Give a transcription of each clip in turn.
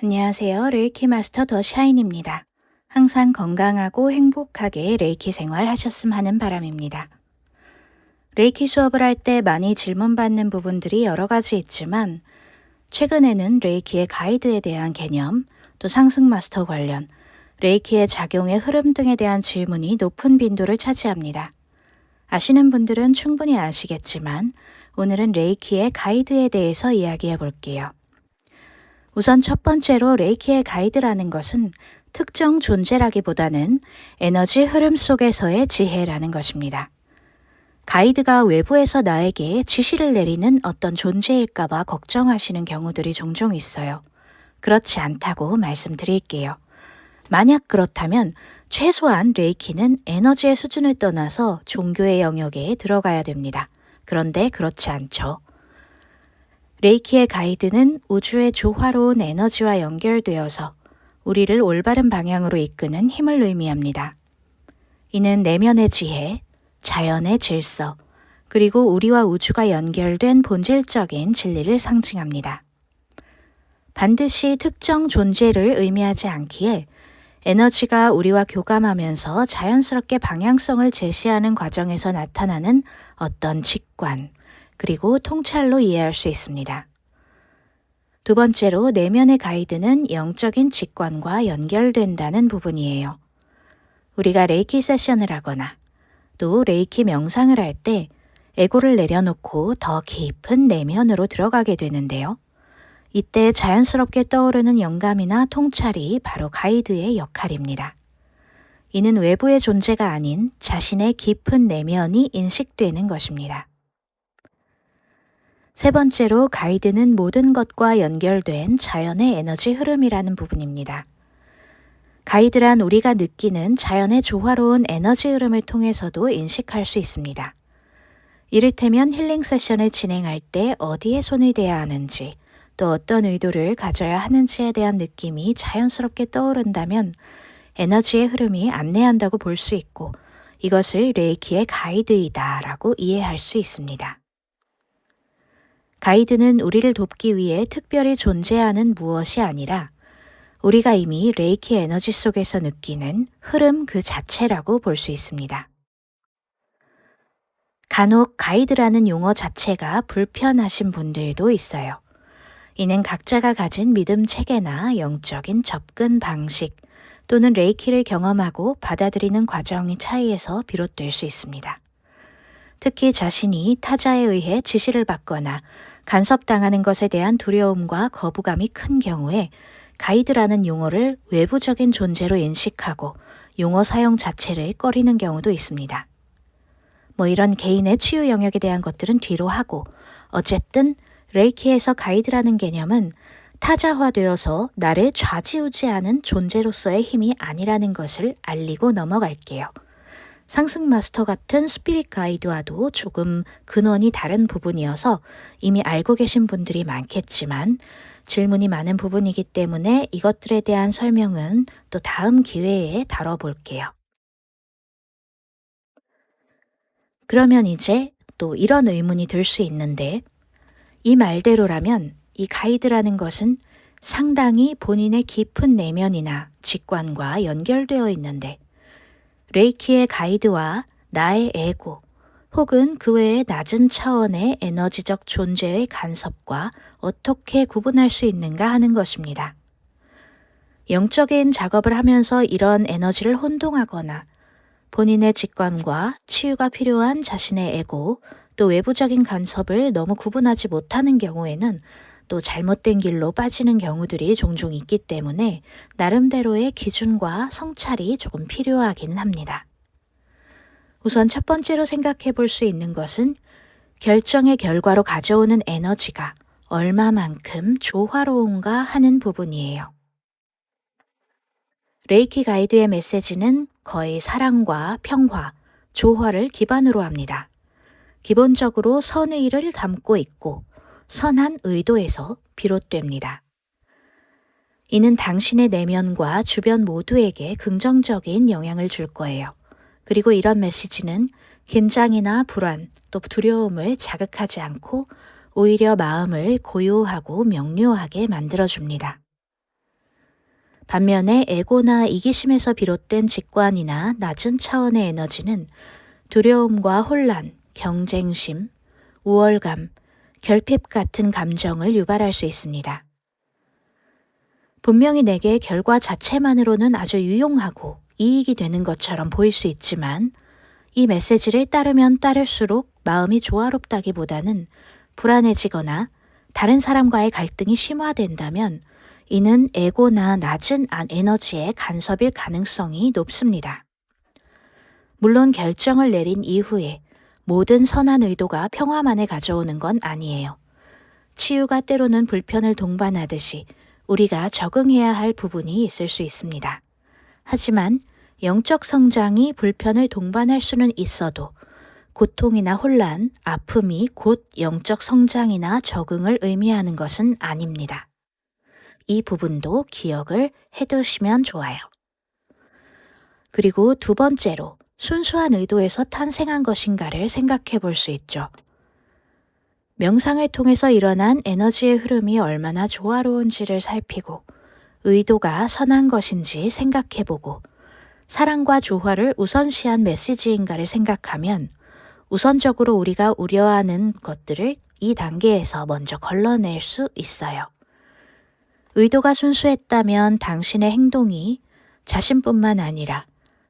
안녕하세요. 레이키 마스터 더 샤인입니다. 항상 건강하고 행복하게 레이키 생활 하셨으면 하는 바람입니다. 레이키 수업을 할 때 많이 질문받는 부분들이 여러 가지 있지만 최근에는 레이키의 가이드에 대한 개념, 또 상승 마스터 관련, 레이키의 작용의 흐름 등에 대한 질문이 높은 빈도를 차지합니다. 아시는 분들은 충분히 아시겠지만 오늘은 레이키의 가이드에 대해서 이야기해 볼게요. 우선 첫 번째로 레이키의 가이드라는 것은 특정 존재라기보다는 에너지 흐름 속에서의 지혜라는 것입니다. 가이드가 외부에서 나에게 지시를 내리는 어떤 존재일까봐 걱정하시는 경우들이 종종 있어요. 그렇지 않다고 말씀드릴게요. 만약 그렇다면 최소한 레이키는 에너지의 수준을 떠나서 종교의 영역에 들어가야 됩니다. 그런데 그렇지 않죠. 레이키의 가이드는 우주의 조화로운 에너지와 연결되어서 우리를 올바른 방향으로 이끄는 힘을 의미합니다. 이는 내면의 지혜, 자연의 질서, 그리고 우리와 우주가 연결된 본질적인 진리를 상징합니다. 반드시 특정 존재를 의미하지 않기에 에너지가 우리와 교감하면서 자연스럽게 방향성을 제시하는 과정에서 나타나는 어떤 직관, 그리고 통찰로 이해할 수 있습니다. 두 번째로 내면의 가이드는 영적인 직관과 연결된다는 부분이에요. 우리가 레이키 세션을 하거나 또 레이키 명상을 할 때 에고를 내려놓고 더 깊은 내면으로 들어가게 되는데요. 이때 자연스럽게 떠오르는 영감이나 통찰이 바로 가이드의 역할입니다. 이는 외부의 존재가 아닌 자신의 깊은 내면이 인식되는 것입니다. 세 번째로 가이드는 모든 것과 연결된 자연의 에너지 흐름이라는 부분입니다. 가이드란 우리가 느끼는 자연의 조화로운 에너지 흐름을 통해서도 인식할 수 있습니다. 이를테면 힐링 세션을 진행할 때 어디에 손을 대야 하는지, 또 어떤 의도를 가져야 하는지에 대한 느낌이 자연스럽게 떠오른다면 에너지의 흐름이 안내한다고 볼 수 있고 이것을 레이키의 가이드이다라고 이해할 수 있습니다. 가이드는 우리를 돕기 위해 특별히 존재하는 무엇이 아니라 우리가 이미 레이키 에너지 속에서 느끼는 흐름 그 자체라고 볼 수 있습니다. 간혹 가이드라는 용어 자체가 불편하신 분들도 있어요. 이는 각자가 가진 믿음 체계나 영적인 접근 방식 또는 레이키를 경험하고 받아들이는 과정의 차이에서 비롯될 수 있습니다. 특히 자신이 타자에 의해 지시를 받거나 간섭당하는 것에 대한 두려움과 거부감이 큰 경우에 가이드라는 용어를 외부적인 존재로 인식하고 용어 사용 자체를 꺼리는 경우도 있습니다. 이런 개인의 치유 영역에 대한 것들은 뒤로 하고 어쨌든 레이키에서 가이드라는 개념은 타자화되어서 나를 좌지우지하는 존재로서의 힘이 아니라는 것을 알리고 넘어갈게요. 상승 마스터 같은 스피릿 가이드와도 조금 근원이 다른 부분이어서 이미 알고 계신 분들이 많겠지만 질문이 많은 부분이기 때문에 이것들에 대한 설명은 또 다음 기회에 다뤄볼게요. 그러면 이제 또 이런 의문이 들 수 있는데 이 말대로라면 이 가이드라는 것은 상당히 본인의 깊은 내면이나 직관과 연결되어 있는데 레이키의 가이드와 나의 에고 혹은 그 외의 낮은 차원의 에너지적 존재의 간섭과 어떻게 구분할 수 있는가 하는 것입니다. 영적인 작업을 하면서 이런 에너지를 혼동하거나 본인의 직관과 치유가 필요한 자신의 에고 또 외부적인 간섭을 너무 구분하지 못하는 경우에는 또 잘못된 길로 빠지는 경우들이 종종 있기 때문에 나름대로의 기준과 성찰이 조금 필요하기는 합니다. 우선 첫 번째로 생각해 볼 수 있는 것은 결정의 결과로 가져오는 에너지가 얼마만큼 조화로운가 하는 부분이에요. 레이키 가이드의 메시지는 거의 사랑과 평화, 조화를 기반으로 합니다. 기본적으로 선의를 담고 있고 선한 의도에서 비롯됩니다. 이는 당신의 내면과 주변 모두에게 긍정적인 영향을 줄 거예요. 그리고 이런 메시지는 긴장이나 불안 또 두려움을 자극하지 않고 오히려 마음을 고요하고 명료하게 만들어줍니다. 반면에 에고나 이기심에서 비롯된 직관이나 낮은 차원의 에너지는 두려움과 혼란, 경쟁심, 우월감, 결핍 같은 감정을 유발할 수 있습니다. 분명히 내게 결과 자체만으로는 아주 유용하고 이익이 되는 것처럼 보일 수 있지만 이 메시지를 따르면 따를수록 마음이 조화롭다기보다는 불안해지거나 다른 사람과의 갈등이 심화된다면 이는 에고나 낮은 에너지의 간섭일 가능성이 높습니다. 물론 결정을 내린 이후에 모든 선한 의도가 평화만을 가져오는 건 아니에요. 치유가 때로는 불편을 동반하듯이 우리가 적응해야 할 부분이 있을 수 있습니다. 하지만 영적 성장이 불편을 동반할 수는 있어도 고통이나 혼란, 아픔이 곧 영적 성장이나 적응을 의미하는 것은 아닙니다. 이 부분도 기억을 해두시면 좋아요. 그리고 두 번째로 순수한 의도에서 탄생한 것인가를 생각해 볼 수 있죠. 명상을 통해서 일어난 에너지의 흐름이 얼마나 조화로운지를 살피고 의도가 선한 것인지 생각해 보고 사랑과 조화를 우선시한 메시지인가를 생각하면 우선적으로 우리가 우려하는 것들을 이 단계에서 먼저 걸러낼 수 있어요. 의도가 순수했다면 당신의 행동이 자신뿐만 아니라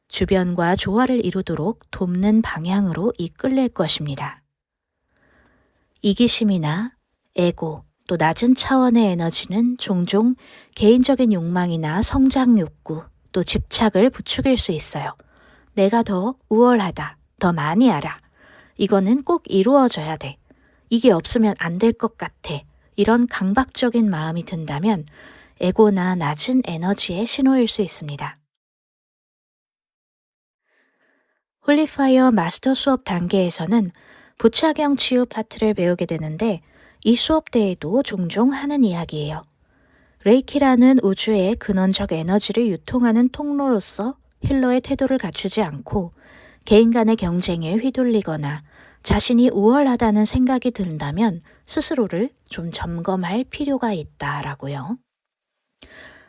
주변과 조화를 이루도록 돕는 방향으로 이끌릴 것입니다. 이기심이나 에고, 또 낮은 차원의 에너지는 종종 개인적인 욕망이나 성장 욕구, 또 집착을 부추길 수 있어요. 내가 더 우월하다, 더 많이 알아. 이거는 꼭 이루어져야 돼. 이게 없으면 안 될 것 같아. 이런 강박적인 마음이 든다면 에고나 낮은 에너지의 신호일 수 있습니다. 홀리파이어 마스터 수업 단계에서는 부착형 치유 파트를 배우게 되는데 이 수업 때에도 종종 하는 이야기예요. 레이키라는 우주의 근원적 에너지를 유통하는 통로로서 힐러의 태도를 갖추지 않고 개인 간의 경쟁에 휘둘리거나 자신이 우월하다는 생각이 든다면 스스로를 좀 점검할 필요가 있다라고요.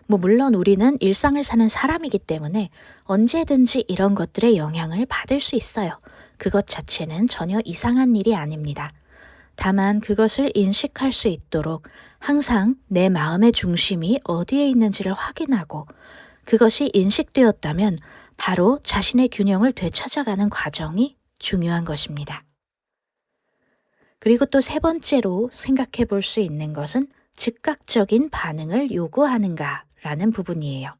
물론 우리는 일상을 사는 사람이기 때문에 언제든지 이런 것들의 영향을 받을 수 있어요. 그것 자체는 전혀 이상한 일이 아닙니다. 다만 그것을 인식할 수 있도록 항상 내 마음의 중심이 어디에 있는지를 확인하고 그것이 인식되었다면 바로 자신의 균형을 되찾아가는 과정이 중요한 것입니다. 그리고 또 세 번째로 생각해 볼 수 있는 것은 즉각적인 반응을 요구하는가라는 부분이에요.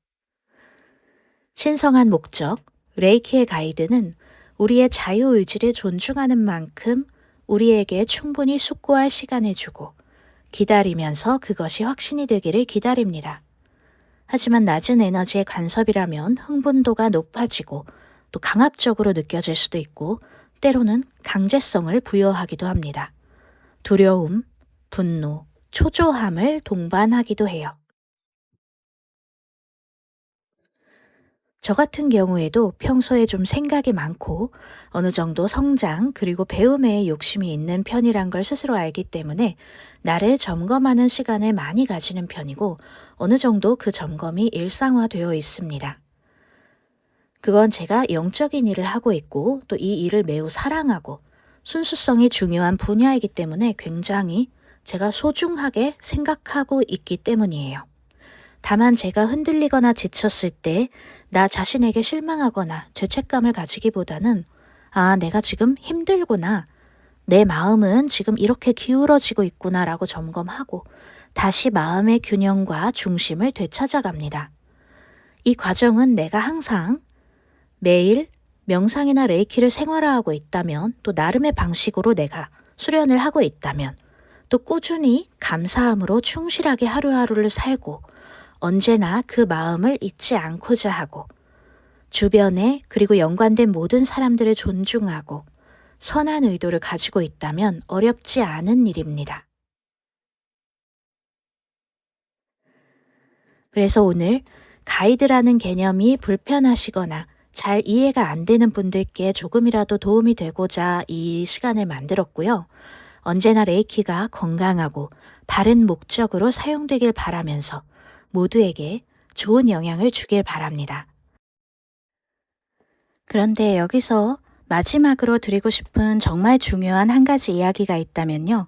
신성한 목적, 레이키의 가이드는 우리의 자유의지를 존중하는 만큼 우리에게 충분히 숙고할 시간을 주고 기다리면서 그것이 확신이 되기를 기다립니다. 하지만 낮은 에너지의 간섭이라면 흥분도가 높아지고 또 강압적으로 느껴질 수도 있고 때로는 강제성을 부여하기도 합니다. 두려움, 분노, 초조함을 동반하기도 해요. 저 같은 경우에도 평소에 좀 생각이 많고 어느 정도 성장 그리고 배움에 욕심이 있는 편이란 걸 스스로 알기 때문에 나를 점검하는 시간을 많이 가지는 편이고 어느 정도 그 점검이 일상화되어 있습니다. 그건 제가 영적인 일을 하고 있고 또 이 일을 매우 사랑하고 순수성이 중요한 분야이기 때문에 굉장히 제가 소중하게 생각하고 있기 때문이에요. 다만 제가 흔들리거나 지쳤을 때 나 자신에게 실망하거나 죄책감을 가지기보다는 내가 지금 힘들구나. 내 마음은 지금 이렇게 기울어지고 있구나 라고 점검하고 다시 마음의 균형과 중심을 되찾아갑니다. 이 과정은 내가 항상 매일 명상이나 레이키를 생활화하고 있다면 또 나름의 방식으로 내가 수련을 하고 있다면 또 꾸준히 감사함으로 충실하게 하루하루를 살고 언제나 그 마음을 잊지 않고자 하고 주변에 그리고 연관된 모든 사람들을 존중하고 선한 의도를 가지고 있다면 어렵지 않은 일입니다. 그래서 오늘 가이드라는 개념이 불편하시거나 잘 이해가 안 되는 분들께 조금이라도 도움이 되고자 이 시간을 만들었고요. 언제나 레이키가 건강하고 바른 목적으로 사용되길 바라면서 모두에게 좋은 영향을 주길 바랍니다. 그런데 여기서 마지막으로 드리고 싶은 정말 중요한 한 가지 이야기가 있다면요.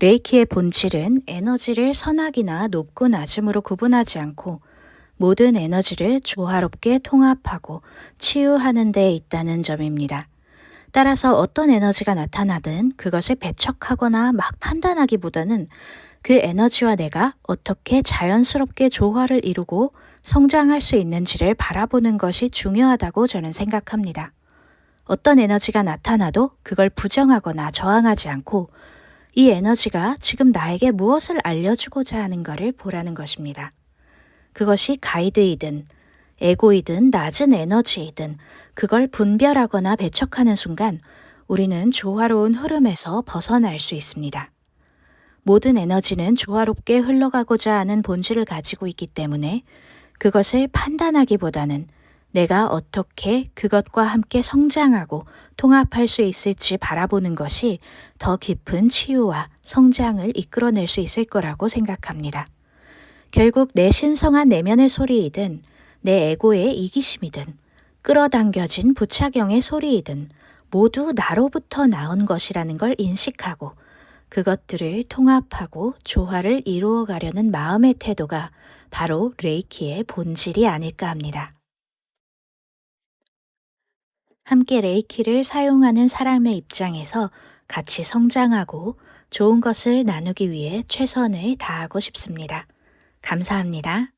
레이키의 본질은 에너지를 선악이나 높고 낮음으로 구분하지 않고 모든 에너지를 조화롭게 통합하고 치유하는 데 있다는 점입니다. 따라서 어떤 에너지가 나타나든 그것을 배척하거나 막 판단하기보다는 그 에너지와 내가 어떻게 자연스럽게 조화를 이루고 성장할 수 있는지를 바라보는 것이 중요하다고 저는 생각합니다. 어떤 에너지가 나타나도 그걸 부정하거나 저항하지 않고 이 에너지가 지금 나에게 무엇을 알려주고자 하는 것을 보라는 것입니다. 그것이 가이드이든 에고이든 낮은 에너지이든 그걸 분별하거나 배척하는 순간 우리는 조화로운 흐름에서 벗어날 수 있습니다. 모든 에너지는 조화롭게 흘러가고자 하는 본질을 가지고 있기 때문에 그것을 판단하기보다는 내가 어떻게 그것과 함께 성장하고 통합할 수 있을지 바라보는 것이 더 깊은 치유와 성장을 이끌어낼 수 있을 거라고 생각합니다. 결국 내 신성한 내면의 소리이든 내 에고의 이기심이든 끌어당겨진 부착용의 소리이든 모두 나로부터 나온 것이라는 걸 인식하고 그것들을 통합하고 조화를 이루어 가려는 마음의 태도가 바로 레이키의 본질이 아닐까 합니다. 함께 레이키를 사용하는 사람의 입장에서 같이 성장하고 좋은 것을 나누기 위해 최선을 다하고 싶습니다. 감사합니다.